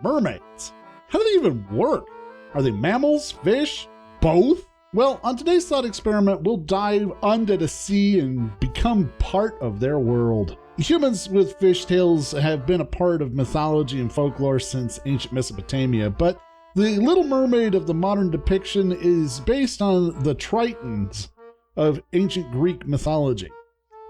Mermaids. How do they even work? Are they mammals, fish, both? Well, on today's thought experiment, we'll dive under the sea and become part of their world. Humans with fish tails have been a part of mythology and folklore since ancient Mesopotamia, but the Little Mermaid of the modern depiction is based on the Tritons of ancient Greek mythology.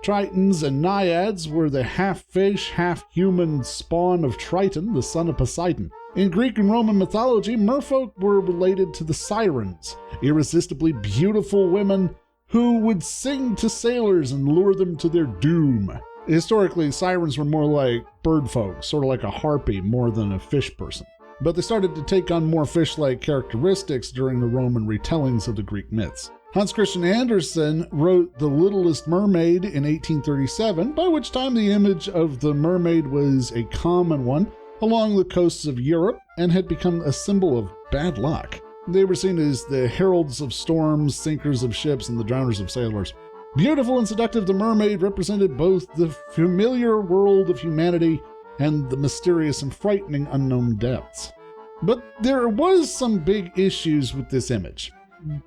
Tritons and naiads were the half-fish, half-human spawn of Triton, the son of Poseidon. In Greek and Roman mythology, merfolk were related to the sirens, irresistibly beautiful women who would sing to sailors and lure them to their doom. Historically, sirens were more like bird folk, sort of like a harpy more than a fish person. But they started to take on more fish-like characteristics during the Roman retellings of the Greek myths. Hans Christian Andersen wrote The Littlest Mermaid in 1837, by which time the image of the mermaid was a common one along the coasts of Europe and had become a symbol of bad luck. They were seen as the heralds of storms, sinkers of ships, and the drowners of sailors. Beautiful and seductive, the mermaid represented both the familiar world of humanity and the mysterious and frightening unknown depths. But there was some big issues with this image,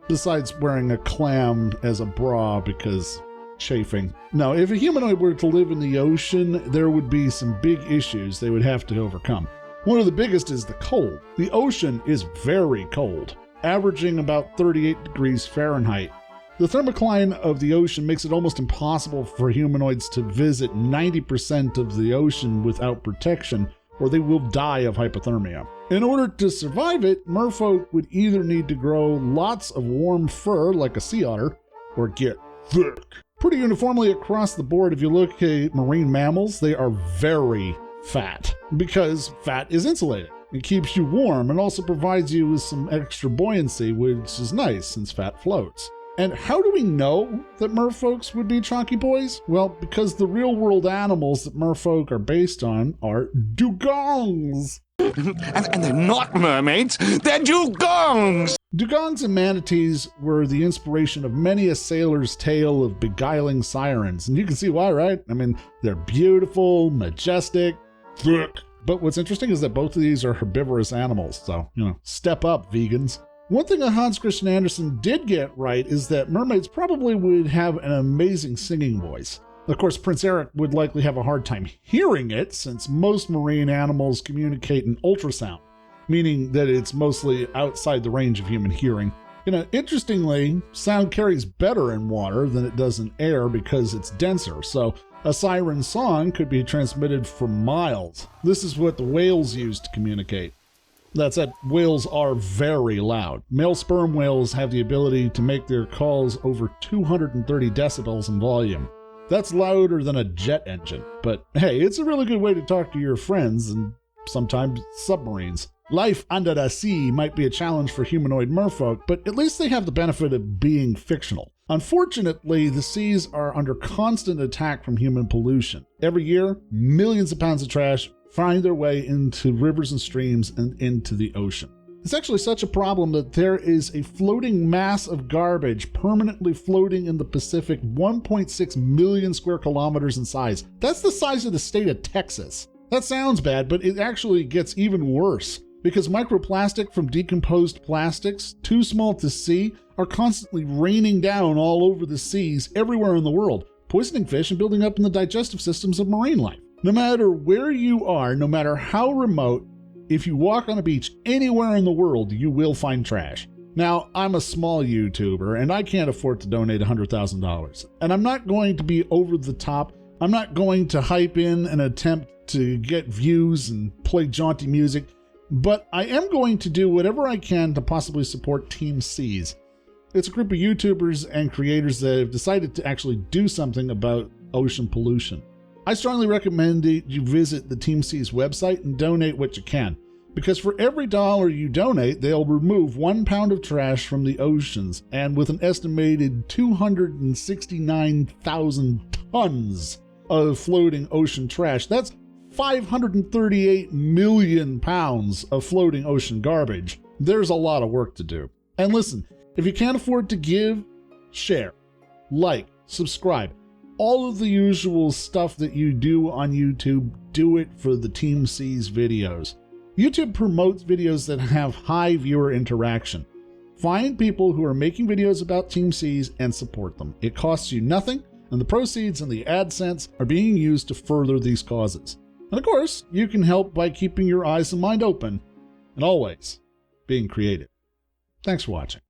besides wearing a clam as a bra because chafing. Now, if a humanoid were to live in the ocean, there would be some big issues they would have to overcome. One of the biggest is the cold. The ocean is very cold, averaging about 38 degrees Fahrenheit. The thermocline of the ocean makes it almost impossible for humanoids to visit 90% of the ocean without protection, or they will die of hypothermia. In order to survive it, merfolk would either need to grow lots of warm fur like a sea otter, or get thick. Pretty uniformly across the board, if you look at marine mammals, they are very fat, because fat is insulated. It keeps you warm and also provides you with some extra buoyancy, which is nice since fat floats. And how do we know that merfolks would be chonky boys? Well, because the real-world animals that merfolk are based on are dugongs. And they're not mermaids, they're dugongs! Dugongs and manatees were the inspiration of many a sailor's tale of beguiling sirens. And you can see why, right? I mean, they're beautiful, majestic, thick. But what's interesting is that both of these are herbivorous animals. So, step up, vegans. One thing that Hans Christian Andersen did get right is that mermaids probably would have an amazing singing voice. Of course, Prince Eric would likely have a hard time hearing it, since most marine animals communicate in ultrasound, meaning that it's mostly outside the range of human hearing. Interestingly, sound carries better in water than it does in air because it's denser, so a siren song could be transmitted for miles. This is what the whales use to communicate. That said, whales are very loud. Male sperm whales have the ability to make their calls over 230 decibels in volume. That's louder than a jet engine, but hey, it's a really good way to talk to your friends and sometimes submarines. Life under the sea might be a challenge for humanoid merfolk, but at least they have the benefit of being fictional. Unfortunately, the seas are under constant attack from human pollution. Every year, millions of pounds of trash find their way into rivers and streams and into the ocean. It's actually such a problem that there is a floating mass of garbage permanently floating in the Pacific 1.6 million square kilometers in size. That's the size of the state of Texas. That sounds bad, but it actually gets even worse because microplastic from decomposed plastics, too small to see, are constantly raining down all over the seas everywhere in the world, poisoning fish and building up in the digestive systems of marine life. No matter where you are, no matter how remote, if you walk on a beach anywhere in the world, you will find trash. Now, I'm a small YouTuber and I can't afford to donate $100,000. And I'm not going to be over the top. I'm not going to hype in an attempt to get views and play jaunty music, but I am going to do whatever I can to possibly support Team Seas. It's a group of YouTubers and creators that have decided to actually do something about ocean pollution. I strongly recommend that you visit the Team Seas website and donate what you can, because for every dollar you donate, they'll remove 1 pound of trash from the oceans, and with an estimated 269,000 tons of floating ocean trash, that's 538 million pounds of floating ocean garbage. There's a lot of work to do. And listen, if you can't afford to give, share, like, subscribe. All of the usual stuff that you do on YouTube, do it for the Team Seas videos. YouTube promotes videos that have high viewer interaction. Find people who are making videos about Team Seas and support them. It costs you nothing, and the proceeds and the AdSense are being used to further these causes. And of course, you can help by keeping your eyes and mind open and always being creative. Thanks for watching.